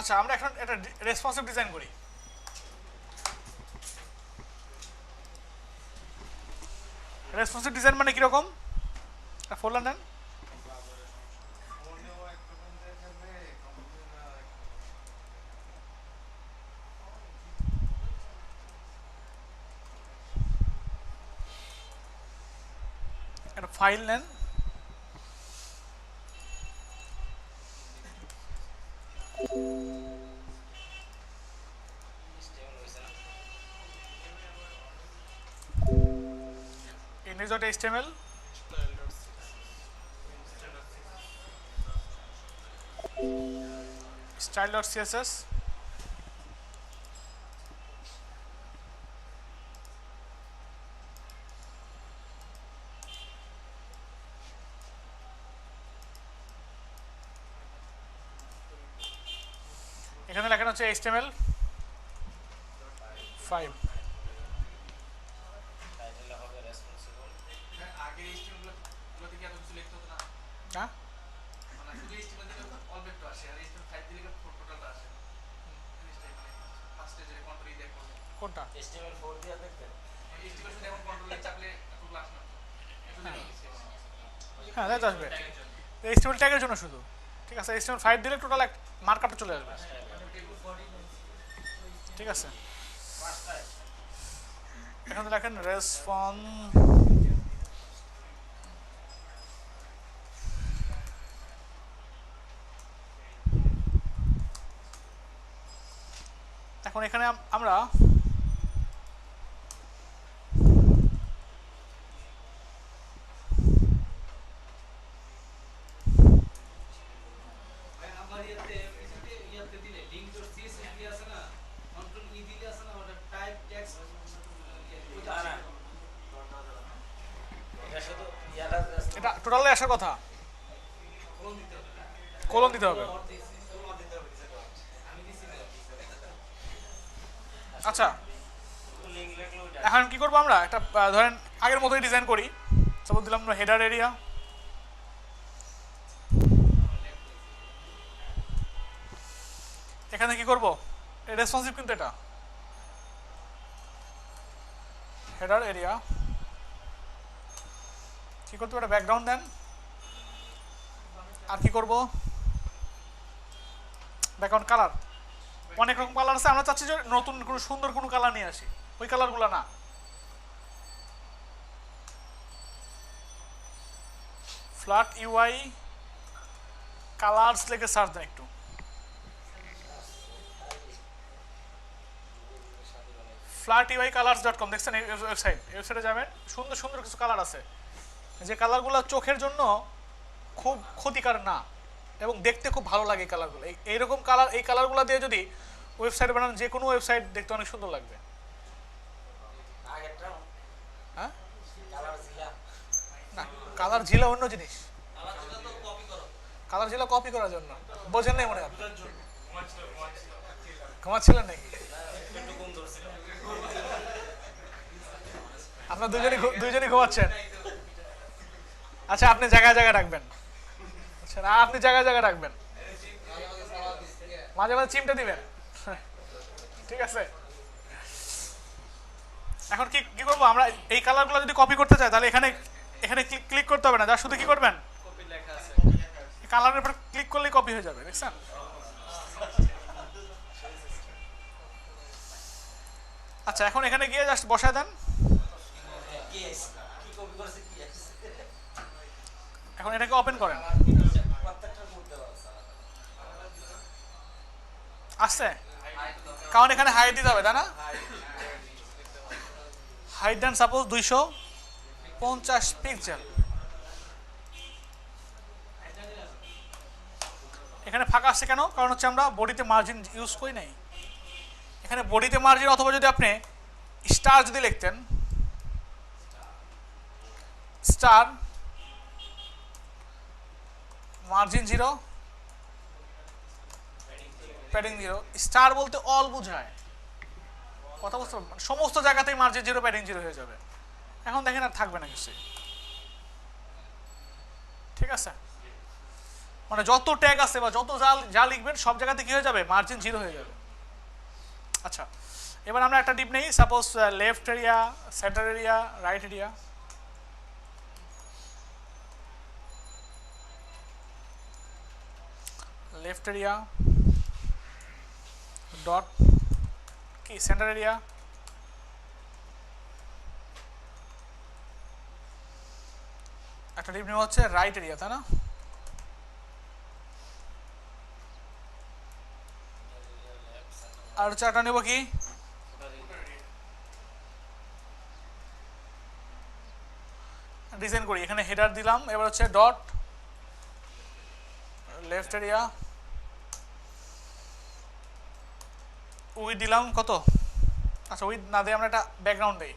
আচ্ছা আমরা এখন একটা রেসপন্সিভ ডিজাইন করি। রেসপন্সিভ ডিজাইন মানে কিরকম? ফোল্ডার নেন। একটা ফাইল নেন, index.html, style.css, এখানে লেখা হচ্ছে HTML5। হ্যাঁ কোনটা? হ্যাঁ তাই তো আসবে, HTML ট্যাগের জন্য শুধু। ঠিক আছে, HTML5 দিলে টোটাল এক মার্কআপটা চলে আসবে। ঠিক আছে, এখানে লেখেন রেসপন্স এখন এখানে আমরা এটা টোটালি আসার কথা, কোলন দিতে হবে। আচ্ছা এখন কি করবো আমরা, একটা ধরেন আগের মতোই ডিজাইন করি। সাপোজ দিলাম আমরা হেডার এরিয়া, এখানে কি করব, রেসপন্সিভ কিন্তু এটা হেডার এরিয়া কি করতে হবে, ব্যাকগ্রাউন্ড দেন। আর কি করব, ব্যাকগ্রাউন্ড কালার, অনেক রকম কালার আছে, আমরা চাচ্ছি যে নতুন কোনো সুন্দর কোনো কালার নিয়ে আসি, ওই কালারগুলো না। ফ্ল্যাট ইউআই কালার্স লিখে সার্চ দেন একটু, flatUIcolors.com দেখছেন এই ওয়েবসাইট, এই ওয়েবসাইটে যাবেন, সুন্দর সুন্দর কিছু কালার আছে যে কালারগুলো চোখের জন্য খুব ক্ষতিকর না এবং দেখতে খুব ভালো লাগে। কালারগুলো এইরকম কালার, এই কালারগুলো দিয়ে যদি ওয়েবসাইট বানান, যে কোনো ওয়েবসাইট দেখতে অনেক সুন্দর লাগবে। হ্যাঁ না, কালার ঝিলা অন্য জিনিস, কালার ঝিলা কপি করার জন্য। বোঝেন নাই মনে হয়, ঘুমাচ্ছিলেন নাকি? আপনার দুইজনই ঘুমাচ্ছেন। আচ্ছা আপনি জায়গায় জায়গায় রাখবেন, আচ্ছা না আপনি জায়গায় জায়গায় রাখবেন, মাঝে মাঝে চিমটা দিবেন। ঠিক আছে, এখন কি কি করবো আমরা, এই কালারগুলো যদি কপি করতে চাই তাহলে এখানে এখানে ক্লিক করতে হবে না, যা শুধু কি করবেন, কালারের উপর ক্লিক করলেই কপি হয়ে যাবে। দেখছেন? আচ্ছা এখন এখানে গিয়ে জাস্ট বসায় দেন। এখন এটাকে ওপেন করেন, আসছে, কারণ এখানে হাইট দিতে হবে তাই না? হাইট দেন সাপোজ 250 পিক্সেল। এখানে ফাঁকা আসছে কেন? কারণ হচ্ছে আমরা বডিতে মার্জিন ইউজ করি নাই। এখানে বডিতে মার্জিন, অথবা যদি আপনি স্টার যদি লিখতেন, স্টার মার্জিন 0 প্যাডিং 0, স্টার বলতে অল বোঝায়, কথা বুঝতে পারবেন, সমস্ত জায়গাতেই মার্জিন 0 প্যাডিং 0 হয়ে যাবে। এখন দেখেন আর থাকবে না কিছু। ঠিক আছে, মানে যত ট্যাগ আছে বা যত যা যা লিখবেন সব জায়গাতে কি হয়ে যাবে, মার্জিন 0 হয়ে যাবে। আচ্ছা, এবার আমরা একটা ডিপ নেই, suppose left area, centre area, right area. Left area dot কি সেন্টার এরিয়া, একটা ডিপ নেব হচ্ছে রাইট এরিয়া, তাই না? আর হচ্ছে একটা নেব কি, ডিজাইন করি, এখানে হেডার দিলাম, এবার হচ্ছে ডট লেফট এরিয়া, উইথ দিলাম কত, আচ্ছা উইথ না দিয়ে আমরা একটা ব্যাকগ্রাউন্ড দিই,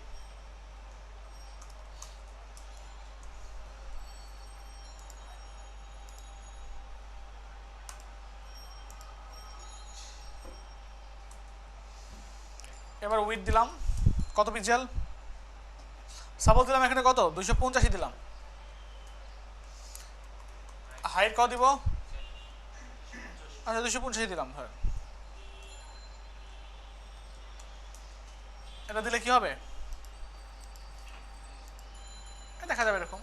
এবার উইথ দিলাম কত পিক্সেল, সাপোজ দিলাম এখানে কত 285 দিলাম, হাইট কত দিব, আচ্ছা 285 দিলাম। হ্যাঁ, এটা দিলে কি হবে, দেখা যাবে এরকম।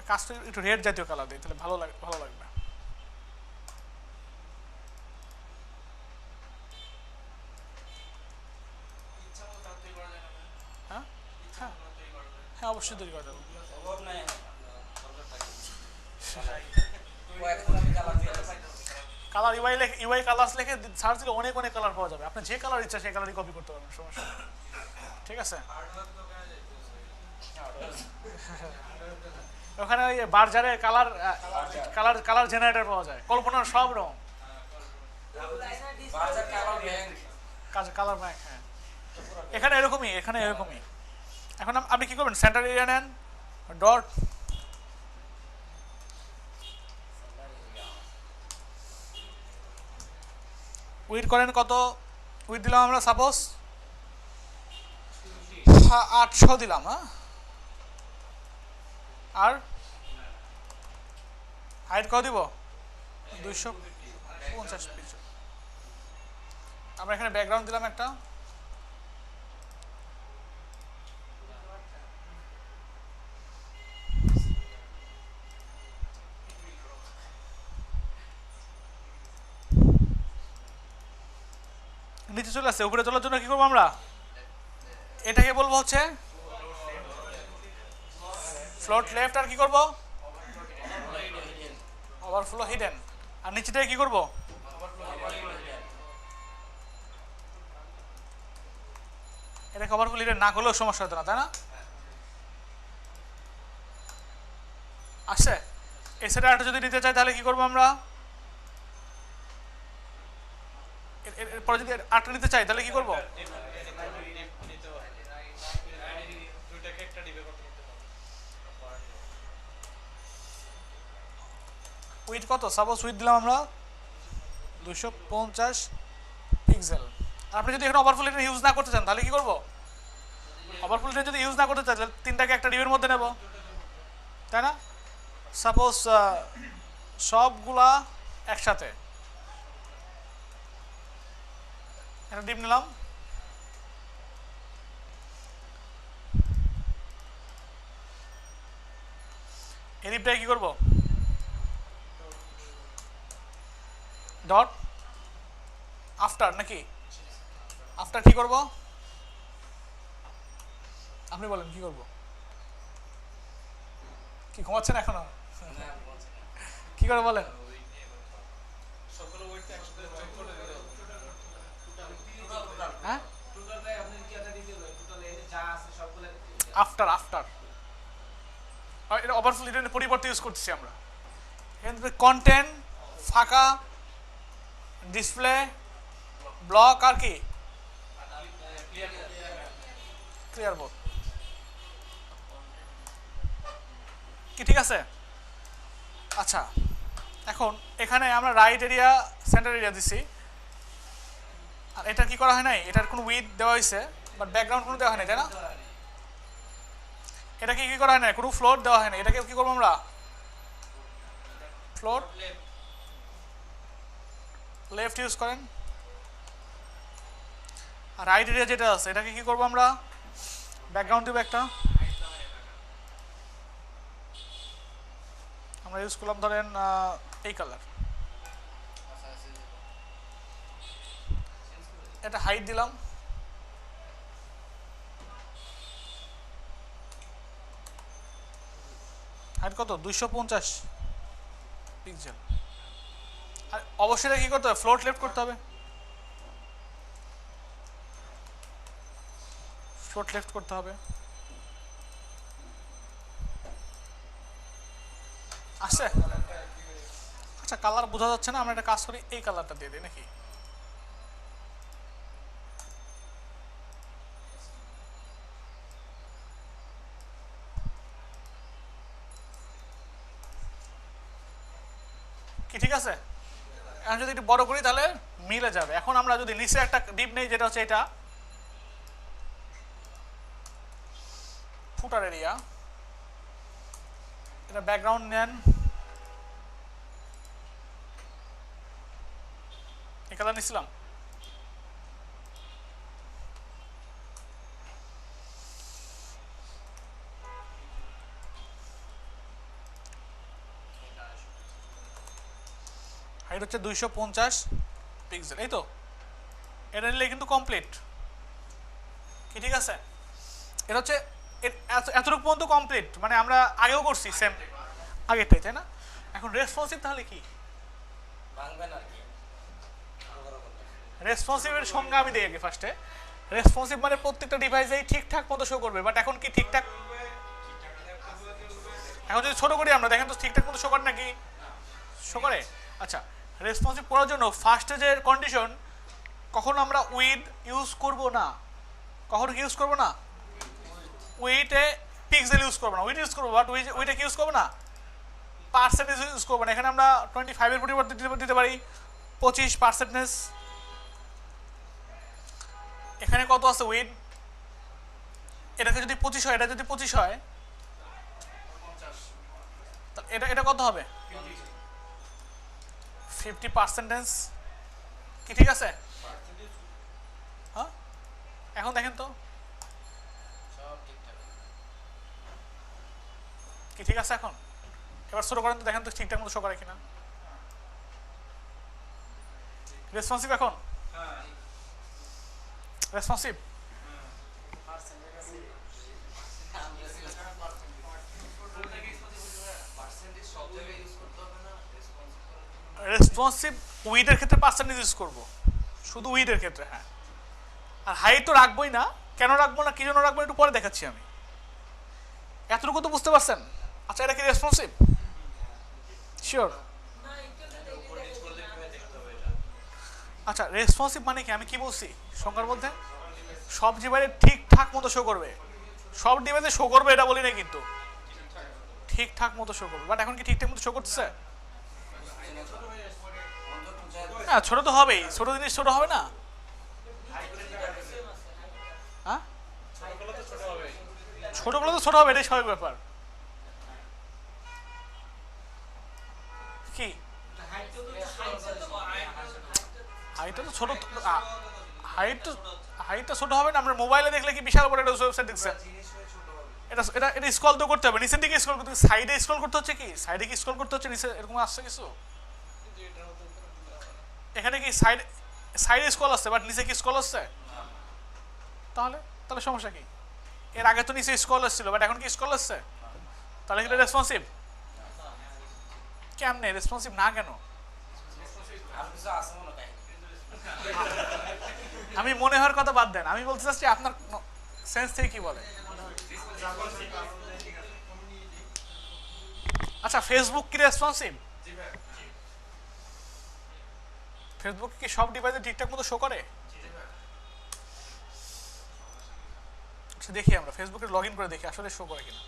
কাজটা একটু রেড জাতীয় কালার দিই, তাহলে ভালো লাগবে। হ্যাঁ হ্যাঁ হ্যাঁ, অবশ্যই তৈরি করা যাবে। কালার ইউআই কালার্স লিখে সার্চ দিলে অনেক অনেক কালার পাওয়া যাবে, আপনি যে কালার ইচ্ছা সেই কালারই কপি করতে পারবেন, সমস্যা নেই। ঠিক আছে, ওখানে ওই বার্জারে কালার কালার কালার জেনারেটর পাওয়া যায়, কল্পনার সব রং, কালার ব্যাংক। হ্যাঁ, এখানে এরকমই, এখানে এরকমই। এখন আপনি কি করবেন, সেন্টার এরিয়া নেন, ডট উইথ করেন কত, উইথ দিলাম আমরা সাপোজ 800 দিলাম। হ্যাঁ, আর হাইট কত দিব, 250 পিক্সেল। আমরা এখানে ব্যাকগ্রাউন্ড দিলাম একটা, নিচে চলে আসছে, উপরে তোলার জন্য কি করবো আমরা, এটাকে বলবো হচ্ছে ফ্লোট লেফট, আর কি করব ওভারফ্লো হিডেন, আর নিচেটাকে কি করব, এটাকে ওভারফ্লো হিডেন না করলেও সমস্যা হতো না, তাই না? আসছে, এই সেটা একটা যদি নিতে চাই তাহলে কি করবো আমরা, এরপরে যদি আটটা নিতে চাই তাহলে কি করবো, উইথ কত, সাপোজ উইথ দিলাম আমরা 250 পিক্সেল। আপনি যদি এখানে ওভারফ্লো হিডেন ইউজ না করতে চান তাহলে কি করবো, ওভারফ্লো হিডেন যদি ইউজ না করতে চান তাহলে তিনটাকে একটা ডিবের মধ্যে নেব, তাই না? সাপোজ সবগুলা একসাথে একটা ডিপ নিলাম, এই ডিপটাকে কি করবো, ডট আফটার, নাকি আফটার কি করব, আপনি বলেন কি করব, কি ঘুমাচ্ছেন এখনো, কি করে বলেন, হ্যাঁ আফটার আফটার এটা ওভারফ্লো হিডেনের পরিবর্তে ইউজ করতেছি আমরা। এখানে কন্টেন্ট ফাঁকা, ডিসপ্লে, ব্লক, আর কি ক্লিয়ার বোর্ড, কি ঠিক আছে? আচ্ছা, এখন এখানে আমরা রাইট এরিয়া সেন্টার এরিয়া দিছি, আর এটা কি করা হয় নাই, এটার কোনো উইথ দেওয়া হয়েছে বাট ব্যাকগ্রাউন্ড কোনো দেওয়া হয় নাই, তাই না? এটাকে কি করা হয় না, কোনো ফ্লোট দেওয়া হয় না, এটাকে কি করবো আমরা ফ্লোট লেফট ইউজ করেন। আর রাইট এরিয়া যেটা আছে এটাকে কি করবো আমরা, ব্যাকগ্রাউন্ড দিব একটা, আমরা ইউজ করলাম ধরেন এই কালার, এটা হাইট দিলাম, হাইট কত 250 পিক্সেল। আর অবশ্যই এটা কি করতে হবে, ফ্লোট লেফট করতে হবে, ফ্লোট লেফট করতে হবে। আসছে, আচ্ছা কালার বোঝা যাচ্ছে না, আমরা একটা কাজ করি এই কালারটা দিয়ে দিই নাকি, কি ঠিক আছে? এখন যদি একটু বড় করি তাহলে মিলে যাবে। এখন আমরা যদি নিচে একটা ডিপ নেই যেটা হচ্ছে এটা ফুটার এরিয়া, এটা ব্যাকগ্রাউন্ড নেন, এই কালার নিছিলাম, হাইট হচ্ছে 250 পিক্সেল, এই তো এটা নিলে কিন্তু কমপ্লিট, কি ঠিক আছে? এটা হচ্ছে এতটুকু পর্যন্ত কমপ্লিট, মানে আমরা আগেও করছি সেম আগেরটাই, তাই না? এখন রেসপন্সিভ তাহলে কি? রেসপন্সিভের সংজ্ঞা আমি দিই আগে ফার্স্টে। রেসপন্সিভ মানে প্রত্যেকটা ডিভাইসেই ঠিকঠাক মতো শো করবে, বাট এখন কি ঠিকঠাক, এখন যদি ছোট করি আমরা দেখেন তো ঠিকঠাক মতো শো করে নাকি, শো করে? আচ্ছা, রেসপন্সিভ করার জন্য ফার্স্টে যে কন্ডিশন, কখনো আমরা উইথ ইউজ করব না, কখনো কি ইউজ করবো না, উইথে পিক্সেল ইউজ করবো না, উইথ ইউজ করবো, বাট উইথে কি ইউজ করবো না, পার্সেন্টেজ ইউজ করবো না। এখানে আমরা 25-এর পরিবর্তে দিতে পারি 25%। এখানে কত আছে উইথ, এটাকে যদি 25 হয়, এটা যদি 25 হয়, এটা এটা কত হবে 50%, কি ঠিক আছে? হ্যাঁ, এখন দেখেন তো কি ঠিক আছে? এখন এবার ছোট করেন তো দেখেন তো ঠিকঠাক মতো শো করে কিনা, রেসপন্সিভ এখন, রেসপন্সিভ, রেসপন্সিভ উইথের ক্ষেত্রে পার্সেন্টেজ ইউজ করবো, শুধু উইথের ক্ষেত্রে, হ্যাঁ। আর হাইট তো রাখবোই না, কেন রাখবো না, কি জন্য রাখবো একটু পরে দেখাচ্ছি আমি, এতটুকু তো বুঝতে পারছেন? আচ্ছা, এটা কি রেসপন্সিভ? শিওর? আচ্ছা, রেসপন্সিভ মানে কি, আমি কি বলছি সংজ্ঞার মধ্যে, সব ডিভাইসে ঠিকঠাক মতো শো করবে, সব ডিভাইসে শো করবে এটা বলি না, কিন্তু ঠিকঠাক মতো শো করবে, বাট এখন কি ঠিকঠাক মতো শো করতেছে? হ্যাঁ, ছোট তো হবেই, ছোট জিনিস ছোট হবে না, হ্যাঁ ছোটগুলো তো ছোট হবে, এটাই স্বাভাবিক ব্যাপার। কি হাইটটা তো ছোট, হাইটটা ছোট হবে না, আমরা মোবাইলে দেখলে কি বিশাল বড় একটা ওয়েবসাইট দেখছেন, এটা এটা এটা স্ক্রল তো করতে হবে, নিচের দিকে স্ক্রল করতে, সাইডে স্ক্রল করতে হচ্ছে, কি সাইডে কি স্ক্রল করতে হচ্ছে, নিচে এরকম আসছে কিছু, এখানে কি সাইডে স্ক্রল আসছে, বাট নিচে কি স্ক্রল আসছে? তাহলে তাহলে সমস্যা কি? এর আগে তো নিচে স্ক্রল আসছিল, বাট এখন কি স্ক্রল আসছে? তাহলে কি এটা রেসপন্সিভ? কেমনে রেসপন্সিভ না কেন? আমি মনে হওয়ার কথা বাদ দেন, আমি বলতে চাচ্ছি আপনার সেন্স থেকে কি বলে। আচ্ছা, ফেসবুক কি রেসপন্সিভ? ফেসবুক কি সব ডিভাইসে ঠিকঠাক মতো শো করে? আচ্ছা, দেখি আমরা ফেসবুকে লগ ইন করে দেখি আসলে শো করে কিনা।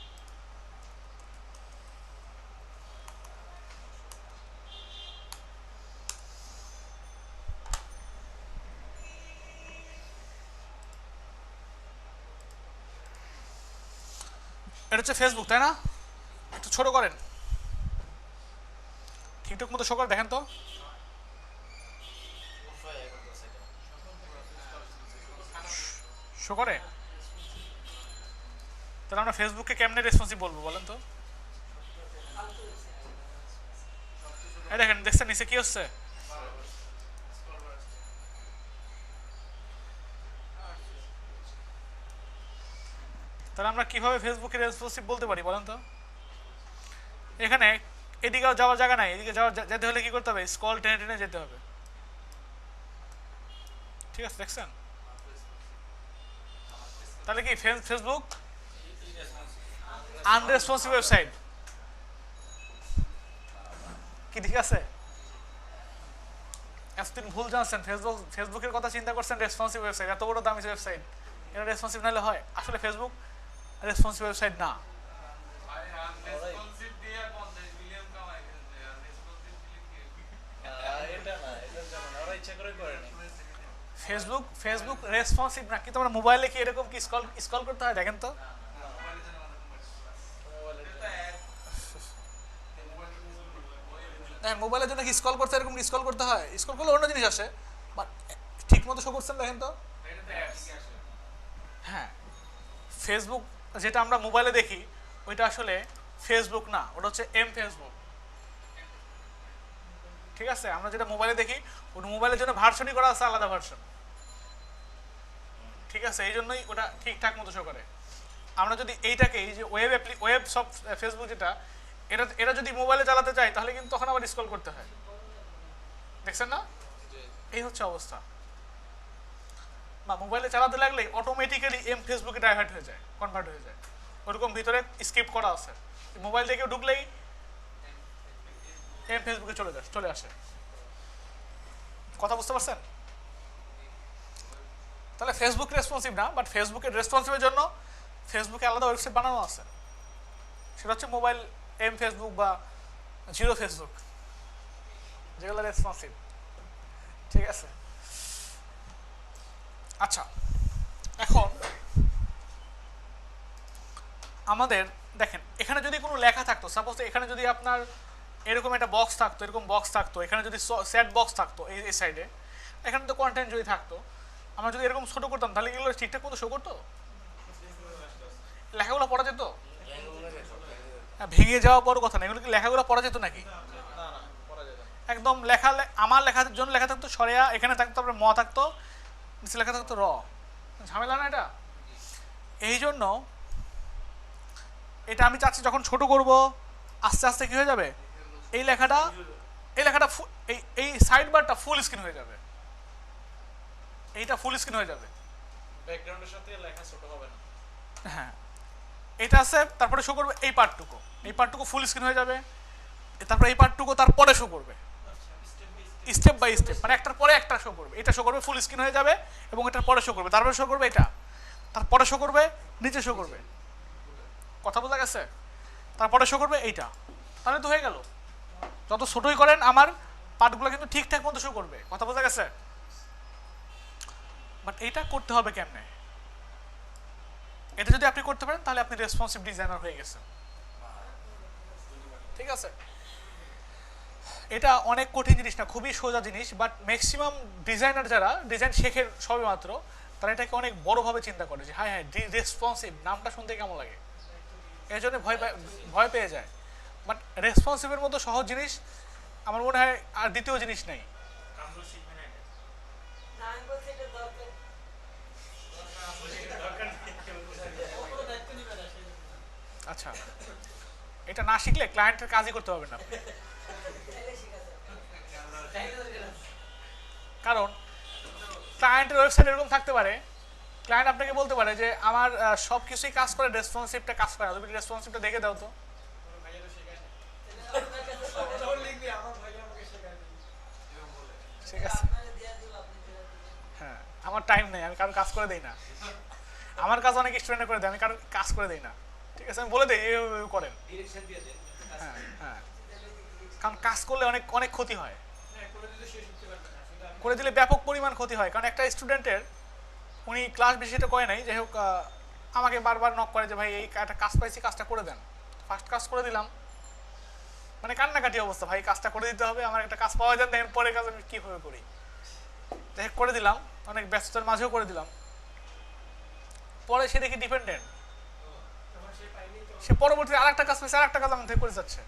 এটা হচ্ছে ফেসবুক, তাই না? একটু ছোট করেন, ঠিকঠাক মতো শো করে দেখেন তো। শো করে? তাহলে আমরা ফেসবুককে কেমনে রেসপন্সিভ বলবো বলেন তো? এই দেখেন, দেখছেন নিচে কি হচ্ছে? তাহলে আমরা কিভাবে ফেসবুকে রেসপন্সিভ বলতে পারি বলেন তো? এখানে এদিকেও যাওয়ার জায়গা নাই, এদিকে যেতে হলে কি করতে হবে? স্ক্রল টেনে টেনে যেতে হবে। ঠিক আছে, দেখছেন? তাহলে কি ফেসবুক আনরেসপন্সিভ ওয়েবসাইট কি ঠিক আছে? এতদিন ভুল জানছেন, ফেসবুকের কথা চিন্তা করছেন রেসপন্সিভ ওয়েবসাইট, এত বড় দামি ওয়েবসাইট, এটা রেসপন্সিভ নাহলে হয়? আসলে ফেসবুক রেসপন্সিভ ওয়েবসাইট না। ফেসবুক রেসপন্সিভ না, কিন্তু আমরা মোবাইলে কি এরকম কি স্ক্রল করতে হয় দেখেন তো? দেখেন মোবাইলের জন্য কি স্ক্রল করতে এরকম স্ক্রল করতে হয়? স্ক্রল করলে অন্য জিনিস আসে, বাট ঠিক মতো শো করছেন দেখেন তো? হ্যাঁ, ফেসবুক যেটা আমরা মোবাইলে দেখি ওইটা আসলে ফেসবুক না, ওটা হচ্ছে ফেসবুক। ঠিক আছে, আমরা যেটা মোবাইলে দেখি ওটা মোবাইলের জন্য ভার্সনই করা আছে, আলাদা ভার্সন। ঠিক আছে, এই জন্যই ওটা ঠিকঠাক মতো শো করে। আমরা যদি এইটাকে, এই যে ওয়েব সব ফেসবুক যেটা, এটা যদি মোবাইলে চালাতে চাই তাহলে কিন্তু তখন আবার স্ক্রল করতে হয়। দেখছেন না? এই হচ্ছে অবস্থা। বা মোবাইলে চালাতে লাগলে অটোমেটিক্যালি ফেসবুকে ডাইভার্ট হয়ে যায়, কনভার্ট হয়ে যায়, ওরকম ভিতরে স্ক্রিপ্ট করা আছে। মোবাইল থেকে ঢুকলেই ফেসবুকে চলে আসে। কথা বুঝতে পারছেন? তাহলে ফেসবুক রেসপন্সিভ না, বাট ফেসবুকের রেসপন্সিভের জন্য ফেসবুকে আলাদা ওয়েবসাইট বানানো আছে, সেটা হচ্ছে মোবাইল ফেসবুক বা জিরো ফেসবুক, যেগুলো রেসপন্সিভ। ঠিক আছে, আচ্ছা এখন আমাদের দেখেন, এখানে যদি কোনো লেখা থাকতো, সাপোজ এখানে যদি আপনার এরকম একটা বক্স থাকতো, এরকম বক্স থাকতো, এখানে যদি সেট বক্স থাকতো এই সাইডে, এখানে তো কন্টেন্ট যদি থাকতো, আমরা যদি এরকম ছোটো করতাম তাহলে এগুলো ঠিকঠাক মতো শো করতো? লেখাগুলো পড়া যেত? ভেঙে যাওয়া বড় কথা না, এগুলো কি লেখাগুলো পড়া যেত নাকি? একদম লেখা, আমার লেখার জন্য লেখা থাকতো সরেয়া, এখানে থাকতো তারপরে ম থাকতো, নিচে লেখা থাকতো র। ঝামেলা না এটা? এই জন্য এটা আমি চাচ্ছি যখন ছোট করব আস্তে আস্তে কি হয়ে যাবে, এই লেখাটা এই সাইড বারটা ফুল স্ক্রিন হয়ে যাবে, এইটা ফুল স্ক্রিন হয়ে যাবে, ব্যাকগ্রাউন্ডের সাথে লেখা ছোট হবে না। হ্যাঁ, এটা আছে, তারপরে শো করবে এই পার্টটুকু ফুল স্ক্রিন হয়ে যাবে, তারপরে এই পার্টটুকু তারপরে শো করবে স্টেপ বাই স্টেপ, মানে একটার পরে একটা শো করবে, এটা শো করবে ফুল স্ক্রিন হয়ে যাবে, এবং এটার পরে শো করবে, তারপরে শো করবে এটা, তারপরে শো করবে নিচে শো করবে। কথা বোঝা গেছে? তারপরে শো করবে এইটা, তাহলে তো হয়ে গেল। যত ছোটই করেন আমার পার্টগুলো কিন্তু ঠিকঠাক মতো শো করবে। কথা বোঝা গেছে? বাট এইটা করতে হবে কেমনে? এটা যদি আপনি করতে পারেন তাহলে আপনি রেসপন্সিভ ডিজাইনার হয়ে গেছেন। ঠিক আছে, এটা অনেক কঠিন জিনিস না, খুবই সোজা জিনিস, বাট ম্যাক্সিমাম ডিজাইনার যারা ডিজাইন শেখে সবে মাত্র, তারা এটাকে অনেক বড়োভাবে চিন্তা করে যে হ্যাঁ রেসপন্সিভ নামটা শুনতে কেমন লাগে, এই জন্য ভয় পেয়ে যায়। বাট রেসপন্সিভের মতো সহজ জিনিস আমার মনে হয় আর দ্বিতীয় জিনিস নেই। আচ্ছা, এটা না শিখলে ক্লায়েন্টের কাজই করতে হবে না, কারণ ক্লায়েন্টের ওয়েবসাইট এরকম থাকতে পারে, ক্লায়েন্ট আপনাকে বলতে পারে যে আমার সব কিছুই কাজ করে, রেসপন্সিভটা কাজ করে না, তুমি রেসপন্সিভটা দেখে দাও তো। ঠিক আছে, হ্যাঁ, আমার টাইম নেই, আমি কারো কাজ করে দেই না, আমার কাজ অনেক স্টুডেন্ট করে দেয়, আমি কারো কাজ করে দেই না। ঠিক আছে, আমি বলে দিই এইভাবে করেন। হ্যাঁ হ্যাঁ, কারণ কাজ করলে অনেক অনেক ক্ষতি হয়, করে দিলে ব্যাপক পরিমাণ ক্ষতি হয়। কারণ একটা স্টুডেন্টের, উনি ক্লাস বেশি এটা করে নাই, যাই হোক আমাকে বারবার নক করে যে ভাই এই একটা কাজ পাইছি, কাজটা করে দেন। ফার্স্ট কাজ করে দিলাম, মানে কান্নাকাটি অবস্থা, ভাই কাজটা করে দিতে হবে, আমার একটা কাজ পাওয়া যায়, দেখেন পরের কাজ আমি কীভাবে করি। দেখে করে দিলাম, অনেক ব্যস্ততার মাঝেও করে দিলাম। পরে সে দেখি ডিপেন্ডেন্ট, সে পরবর্তীতে আর একটা কাজ পেয়েছে, আর একটা কাজ আমার থেকে করে যাচ্ছে।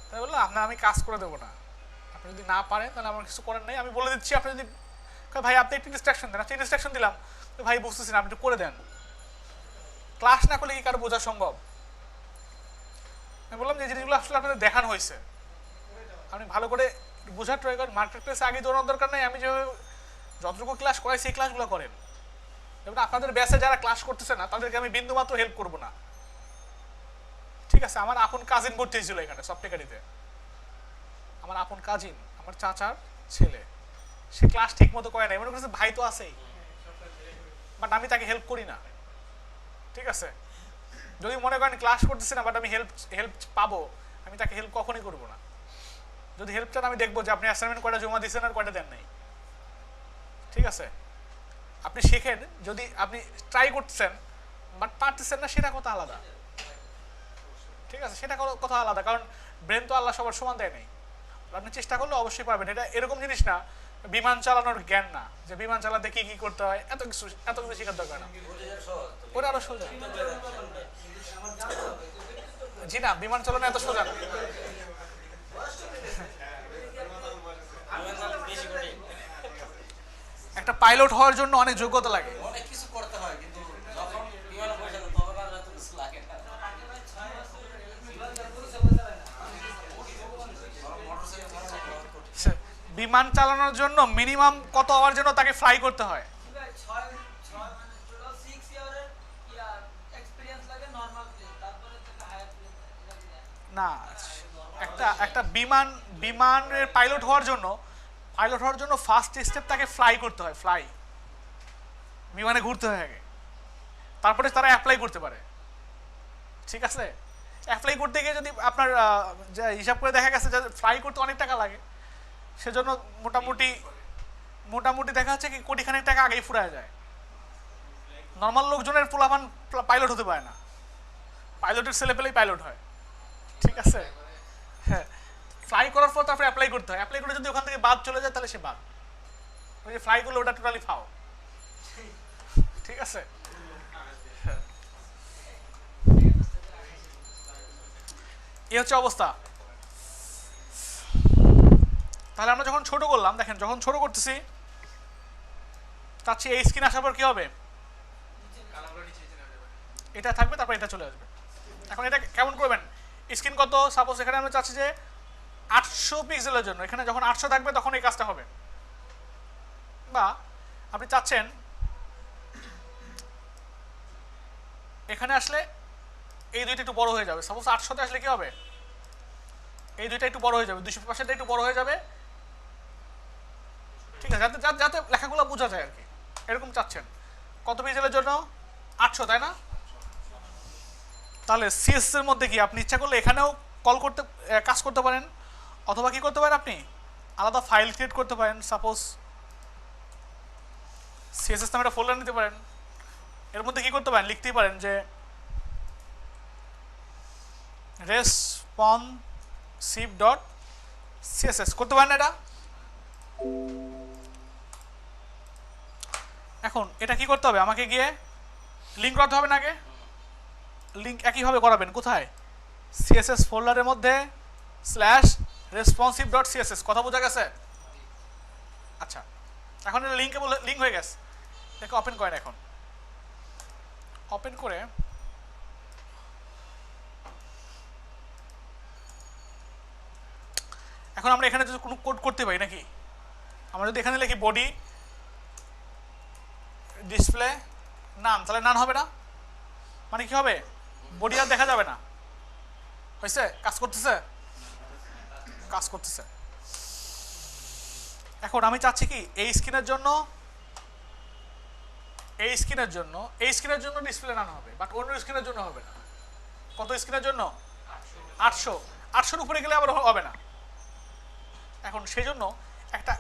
তাই বললাম আপনার আমি কাজ করে দেবো না, আপনি যদি না পারেন তাহলে আমার কিছু করার নেই। আমি বলে দিচ্ছি, আপনি যদি ভাই আপনি একটু ইনস্ট্রাকশন দেন, আপনি ইনস্ট্রাকশন দিলাম, ভাই বুঝতেছি না, আপনি একটু করে দেন। ক্লাস না করলে কি কারো বোঝা সম্ভব? আমি বললাম যে জিনিসগুলো আসলে আপনাদের দেখানো হয়েছে, আপনি ভালো করে বোঝার ট্রাই করেন। মার্কেট প্লেসে আগে দৌড়ানোর দরকার নেই, আমি যেভাবে যতটুকু ক্লাস করাই সেই ক্লাসগুলো করেন। এবার আপনাদের ব্যাচে যারা ক্লাস করতেছে না তাদেরকে আমি বিন্দুমাত্র হেল্প করবো না, ঠিক আছে? আমার আপন কাজিন ভর্তি হয়েছিল এখানে সফটওয়্যারিতে, আমার আপন কাজিন, আমার চাচার ছেলে, সে ক্লাস ঠিক মতো করে নাই, মনে করছে ভাই তো আছেই, বাট আমি তাকে হেল্প করি না, ঠিক আছে? যদি মনে করেন ক্লাস করতেছি না বাট আমি হেল্প পাবো, আমি তাকে হেল্প কখনই করবো না। যদি হেল্প চান আমি দেখবো যে আপনি অ্যাসাইনমেন্ট কয়টা জমা দিচ্ছেন আর কয়টা দেন নাই, ঠিক আছে? আপনি শেখেন, যদি আপনি ট্রাই করতেছেন বাট পারতেছেন না সেটা কথা আলাদা, ঠিক আছে? সেটা কথা আলাদা, কারণ ব্রেন তো আল্লাহ সবার সমান দেয় নাই। আপনি চেষ্টা করলে অবশ্যই পারবেন। এটা এরকম জিনিস না বিমান চালানোর জ্ঞান না, যে বিমান চালাতে কি কি করতে হয় এত কিছু শেখার দরকার না, ওটা আরো সোজা। জি না, বিমান চালানো এত সোজা না। একটা পাইলট হওয়ার জন্য অনেক যোগ্যতা লাগে, অনেক কিছু করতে হয়, কিন্তু যখন বিমানে বসে যায় তখন আর এত কিছু লাগে না। বিমান চালানোর জন্য মিনিমাম কত আওয়ার জন্য তাকে ফ্লাই করতে হয়? না, একটা বিমানের পাইলট হওয়ার জন্য ফার্স্ট স্টেপ তাকে ফ্লাই করতে হয়, ফ্লাই, বিমানে ঘুরতে হয় আগে, তারপরে তারা অ্যাপ্লাই করতে পারে, ঠিক আছে? অ্যাপ্লাই করতে গিয়ে যদি আপনার হিসাব করে দেখা গেছে যে ফ্লাই করতে অনেক টাকা লাগে, সেজন্য মোটামুটি দেখা যাচ্ছে কি কোটিখানেক টাকা আগেই ফুরায় যায়। নর্মাল লোকজনের পোলাপান পাইলট হতে পারে না, পাইলটের ছেলে পেলেই পাইলট হয়, ঠিক আছে? হ্যাঁ, ফ্লাই করার পর তারপরে অ্যাপ্লাই করতে হয়, অ্যাপ্লাই করে যদি ওখান থেকে বাদ চলে যায় তাহলে সে বাদ, ওই যে ফ্লাই করলে ওটা টোটালি ফাও, ঠিক আছে? এই হচ্ছে অবস্থা। তাহলে আমরা যখন ছোট করলাম, দেখেন যখন ছোট করতেছি চাচ্ছি এই স্ক্রিন আসার পর কি হবে, এটা থাকবে, তারপর এটা চলে আসবে। এখন এটা কেমন করবেন, স্ক্রিন কত, সাপোজ এখানে আমরা চাচ্ছি যে 800 পিক্সেলের জন্য, এখানে যখন 800 থাকবে তখন এই কাজটা হবে। বা আপনি চাচ্ছেন এখানে আসলে এই দুইটা একটু বড় হয়ে যাবে, সাপোজ 800তে আসলে কি হবে, এই দুইটা একটু বড় হয়ে যাবে, 200 পাশেরটা একটু বড় হয়ে যাবে, ঠিক আছে? যাতে লেখাগুলো বোঝা যায় আর কি, এরকম চাচ্ছেন। কত পিক্সেলের জন্য? 800, তাই না? তাহলে সিএসএস এর মধ্যে কি আপনি ইচ্ছা করলে এখানেও কাজ করতে পারেন, অথবা কি করতে পারেন, আপনি আলাদা ফাইল ক্রিয়েট করতে পারেন। সাপোজ সিএসএস নামে একটা ফোল্ডার নিতে পারেন, এর মধ্যে কি করতে পারেন, লিখতেই পারেন যে responsive.css করতে পারেন এটা। এখন এটা কি করতে হবে, আমাকে গিয়ে লিঙ্ক করতে হবে না? আগে লিঙ্ক একইভাবে করাবেন, কোথায়? সিএসএস ফোল্ডারের মধ্যে /responsive.css, কথা বোঝা গেছে? আচ্ছা, এখন এটা লিঙ্ক হয়ে গেছে, এটাকে ওপেন করেন। এখন ওপেন করে এখন আমরা এখানে যদি কোনো কোড করতে পারি নাকি, আমরা যদি এখানে লিখি বডি ডিসপ্লে নান, তাহলে নান হবে না? মানে কি হবে, বডি আর দেখা যাবে না। হয়েছে? কাজ করতেছে। এখন আমি চাচ্ছি কি এই স্ক্রিনের জন্য ডিসপ্লে নান হবে, বাট অন্য স্ক্রিনের জন্য হবে না। কত স্ক্রিনের জন্য? 800 উপরে গেলে আবার হবে না। এখন সেই জন্য একটা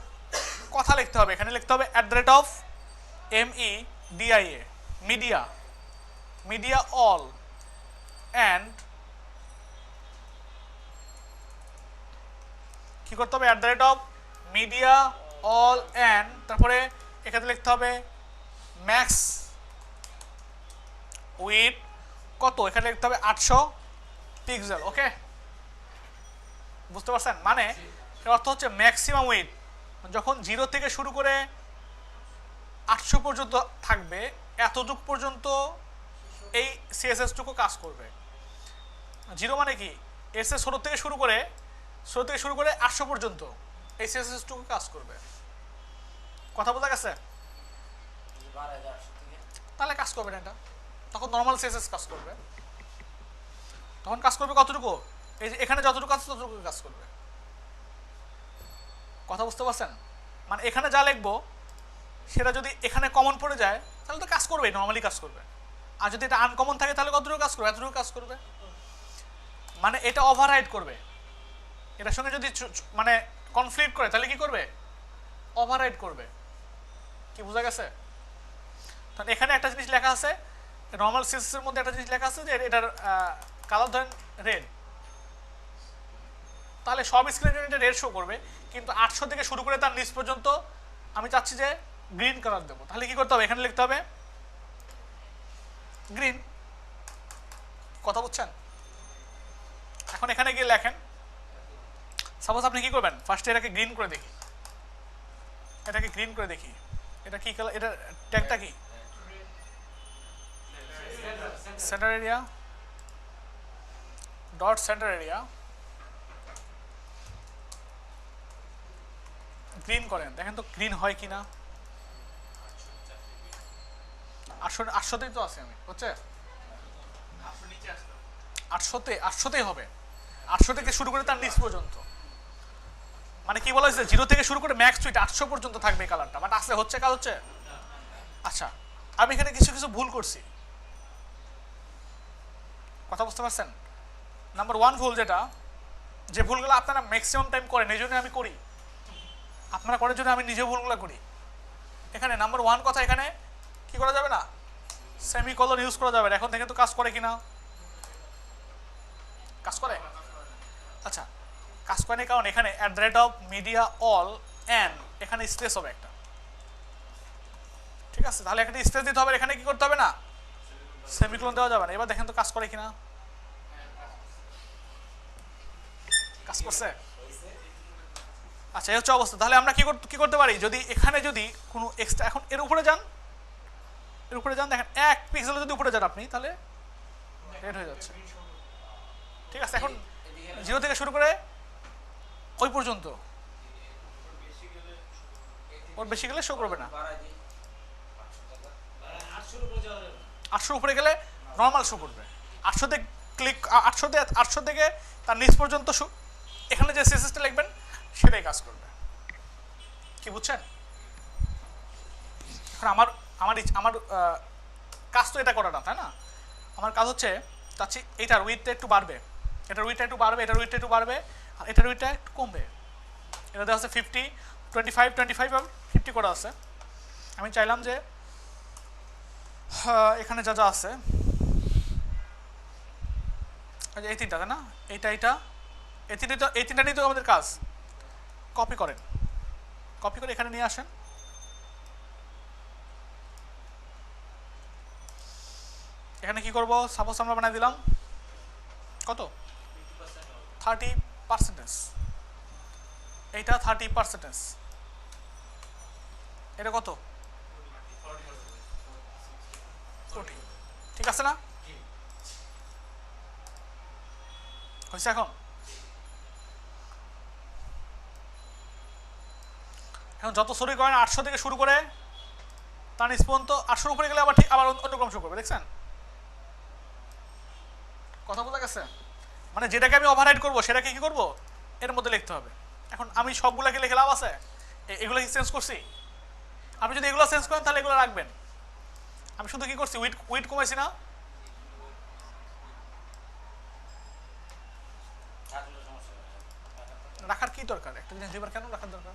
কথা লিখতে হবে, এখানে লিখতে হবে @media media all and কি করতে হবে, @ মিডিয়া অল এন্ড, তারপরে এখানে লিখতে হবে ম্যাক্স উইথ কত, এখানে লিখতে হবে 800 পিক্সেল। ওকে, বুঝতে পারছেন? মানে এর অর্থ হচ্ছে ম্যাক্সিমাম উইথ যখন 0 থেকে শুরু করে 800 পর্যন্ত থাকবে, এতটুক পর্যন্ত এই সিএসএস টুকু কাজ করবে। 0 মানে কি, এর চেয়ে ছোট থেকে শুরু করে 800 পর্যন্ত এই সিএসএস টুকু কাজ করবে। কথা বোঝা গেছে? তাহলে কাজ করবে না এটা, তখন নর্মাল সিএসএস কাজ করবে। তখন কাজ করবে কতটুকু, এই যে এখানে যতটুকু আছে ততটুকু কাজ করবে। কথা বুঝতে পারছেন? মানে এখানে যা লিখবো সেটা যদি এখানে কমন পড়ে যায় তাহলে তো কাজ করবে, নর্মালি কাজ করবে। আর যদি এটা আনকমন থাকে তাহলে কতটুকু কাজ করবে, এতটুকু কাজ করবে। মানে এটা ওভাররাইড করবে, এটার সঙ্গে যদি মানে কনফ্লিক্ট করে তাহলে কি করবে, ওভাররাইড করবে। কি বোঝা গেছে? তাহলে এখানে একটা জিনিস লেখা আছে, নর্মাল সিএসএস এর মধ্যে একটা জিনিস লেখা আছে যে এটার কালার ধরেন রেড, তাহলে সব স্ক্রিনে এটা রেড শো করবে, কিন্তু 800 থেকে শুরু করে তার নিচ পর্যন্ত আমি চাচ্ছি যে গ্রিন কালার দেবো। তাহলে কি করতে হবে, এখানে লিখতে হবে গ্রিন। কথা বুঝছেন? এখন এখানে গিয়ে লেখেন, সাপোজ আপনি কি করবেন, ফার্স্টে এটাকে গ্রিন করে দেখি, এটাকে গ্রিন করে দেখি, এটা কি কালার, এটা ট্যাগটা কি, centre area dot centre area green করেন, দেখেন তো গ্রিন হয় কিনা। 800তেই তো আছে, আমি হচ্ছে 800তেই হবে, 800 থেকে শুরু করে তার নিচ পর্যন্ত। মানে কি বলা হয়েছে, 0 থেকে শুরু করে ম্যাক্স টুইট 800 পর্যন্ত থাকবে কালারটা, বাট আসলে হচ্ছে কাজ হচ্ছে। আচ্ছা, আমি এখানে কিছু কিছু ভুল করছি, কথা বুঝতে পারছেন? নাম্বার 1 ভুল, যেটা যে ভুলগুলো আপনারা ম্যাক্সিমাম টাইম করেন, এই জন্য আমি করি, আপনারা করার জন্য আমি নিজে ভুলগুলো করি। এখানে নাম্বার 1 কথা, এখানে কি করা যাবে না, সেমিকোলন ইউজ করা যাবে না। এখন দেখেন তো কাজ করে কিনা, কাজ করে? আচ্ছা, কাজ করে না, কারণ এখানে @মিডিয়া অল এন্ড এখানে স্পেস হবে একটা, ঠিক আছে? তাহলে এখানে স্পেস দিতে হবে, এখানে কি করতে হবে না, সেমিকোলন দেওয়া যাবে না। এবার দেখেন তো কাজ করে কিনা, কাজ করছে? আচ্ছা, এই হচ্ছে অবস্থা। তাহলে আমরা কি করতে পারি, যদি এখানে যদি কোনো এক্সট্রা, এখন এর উপরে যান, এর উপরে যান, দেখেন 1 পিক্সেল যদি উপরে যান আপনি, তাহলে রেড হয়ে যাচ্ছে। ঠিক আছে, এখন 0 থেকে শুরু করে ওই পর্যন্ত, ওর বেশি গেলে শো করবে না। 800 উপরে গেলে নর্মাল শো করবে। 800 তে ক্লিক, 800 থেকে তার নিচ পর্যন্ত এখানে যে সিএসএসটা লিখবেন সেটাই কাজ করবে। কি বুঝছেন? এখন আমার কাজ তো এটা করা না, তাই না? আমার কাজ হচ্ছে চাচ্ছি এটার উইথটা একটু বাড়বে, এটার উইথটা একটু বাড়বে, এটার উইথটা একটু বাড়বে, আর এটার উইথটা একটু কমবে। এটা দেওয়া আছে 50, 25 আর 50 করা আছে। আমি চাইলাম যে এখানে যা যা আছে এই তিনটা, তাই না, এইটা এই তিনটা নিয়ে তো আমাদের কাজ। কপি করেন, কপি করে এখানে নিয়ে আসেন। এখানে কি করব, সাপোজ আমরা বানাই দিলাম কত, 30%, এইটা 30%, এটা কত, 40, ঠিক আছে না? হয়েছে? এখন যত সরি করেন 800 থেকে শুরু করে তার নিচ পর্যন্ত, 800 উপরে গেলে আবার ঠিক আবার অন্য ক্রম শো করবে। দেখছেন? কথা বোঝা গেছে? মানে যেটাকে আমি ওভাররাইড করবো সেটাকে কি করবো, এর মধ্যে লিখতে হবে। এখন আমি সবগুলোকে লিখে লাভ আছে, এগুলো কি চেঞ্জ করছি? আপনি যদি এগুলো চেঞ্জ করেন তাহলে এগুলো রাখবেন। আমি শুধু কি করছি, উইথ কমাইছি না, রাখার কি দরকার, একটা জিনিস দুইবার কেন রাখার দরকার?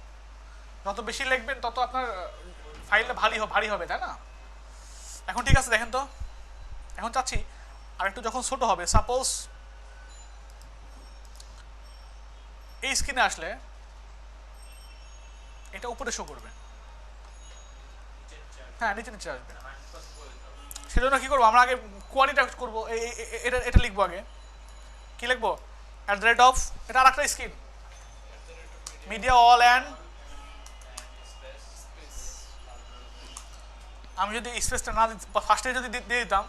যত বেশি লিখবেন তত আপনার ফাইলটা ভারী হবে, তাই না? এখন ঠিক আছে, দেখেন তো, এখন চাচ্ছি আর একটু যখন ছোট হবে, সাপোজ এই স্ক্রিনে আসলে এটা উপরে শো করবে, হ্যাঁ নিচে নিচে আসবে। সেজন্য কি করবো আমরা আগে কোয়ালিটা করবো, এটা এটা লিখবো আগে, কি লিখবো @of, এটা আর একটা স্ক্রিন মিডিয়া অল অ্যান্ড, আমি যদি স্পেসটা না ফার্স্টে যদি দিয়ে দিতাম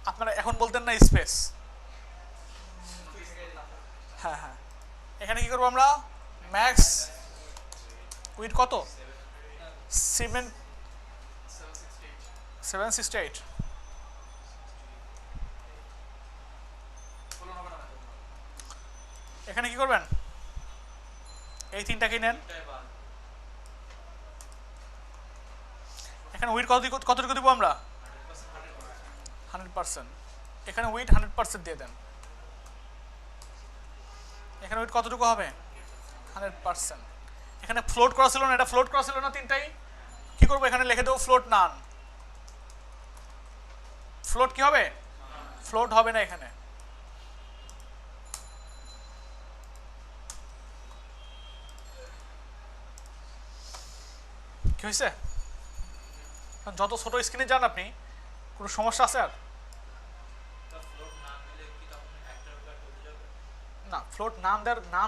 আপনারা এখন বলতেন না স্পেস। হ্যাঁ হ্যাঁ, এখানে কি করবো আমরা ম্যাক্স উইথ কত 768, এখানে কি করবেন এই তিনটাকেই নেন, এখানে উইথ কতটুকু দিব আমরা 100%, এখানে উইথ 100% দিয়ে দেন, এখানে উইথ কতটুকু হবে 100%। এখানে ফ্লোট করা ছিল না, এটা ফ্লোট করা ছিল না তিনটাই, কি করবো এখানে লিখে দেবো ফ্লোট নান, ফ্লোট কি হবে ফ্লোট হবে না এখানে, কি হয়েছে যত ছোট স্ক্রিনে যান আপনি কোনো সমস্যা আছে আর না, ফ্লোট নাম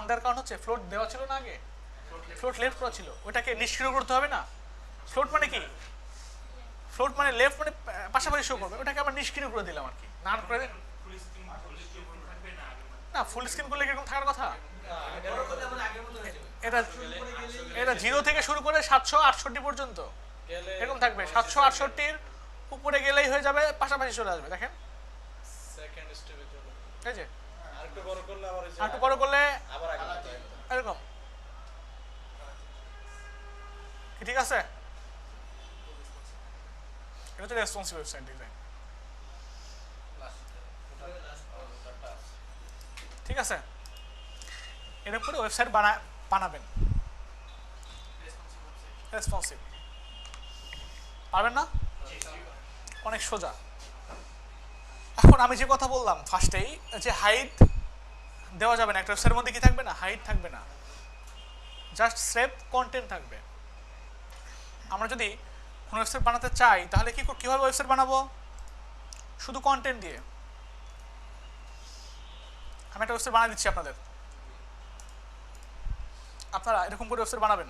দেওয়ার কারণ হচ্ছে ফ্লোট দেওয়া ছিল না আগে, ফ্লোট লেফট করা ছিল, ওটাকে নিষ্ক্রিয় করতে হবে না। ফ্লোট মানে কি, ফ্লোট মানে লেফট মানে পাশাপাশি শো করবে, ওটাকে আমরা নিষ্ক্রিয় করে দিলাম আর কি, নান করে না, ফুল স্ক্রিন করলে এরকম থাকার কথা, এটা এটা 0 থেকে শুরু করে 768 পর্যন্ত এরকম থাকবে, 768 উপরে গেলেই হয়ে যাবে, পাশাপাশি চলে আসবে, দেখেন সেকেন্ড স্টেপে চলে এই যে আরেকটু বড় করলে আবার আর একটু বড় করলে আবার আগে যেতে হবে। এরকম কি ঠিক আছে, এটা হচ্ছে রেসপন্সিভ ওয়েবসাইট ডিজাইন, ঠিক আছে। এর উপরে ওয়েবসাইট বানাবেন রেসপন্সিভ, পারবেন না অনেক সোজা। এখন আমি যে কথা বললাম ফার্স্টেই যে হাইট দেওয়া যাবে না, একটা ওয়েবসাইটের মধ্যে কি থাকবে না হাইট থাকবে না, জাস্ট সেভ কন্টেন্ট থাকবে। আমরা যদি কোনো ওয়েবসাইট বানাতে চাই তাহলে কীভাবে ওয়েবসাইট বানাবো, শুধু কন্টেন্ট দিয়ে। আমি একটা ওয়েবসাইট বানিয়ে দিচ্ছি আপনাদের, আপনারা এরকম করে ওয়েবসাইট বানাবেন।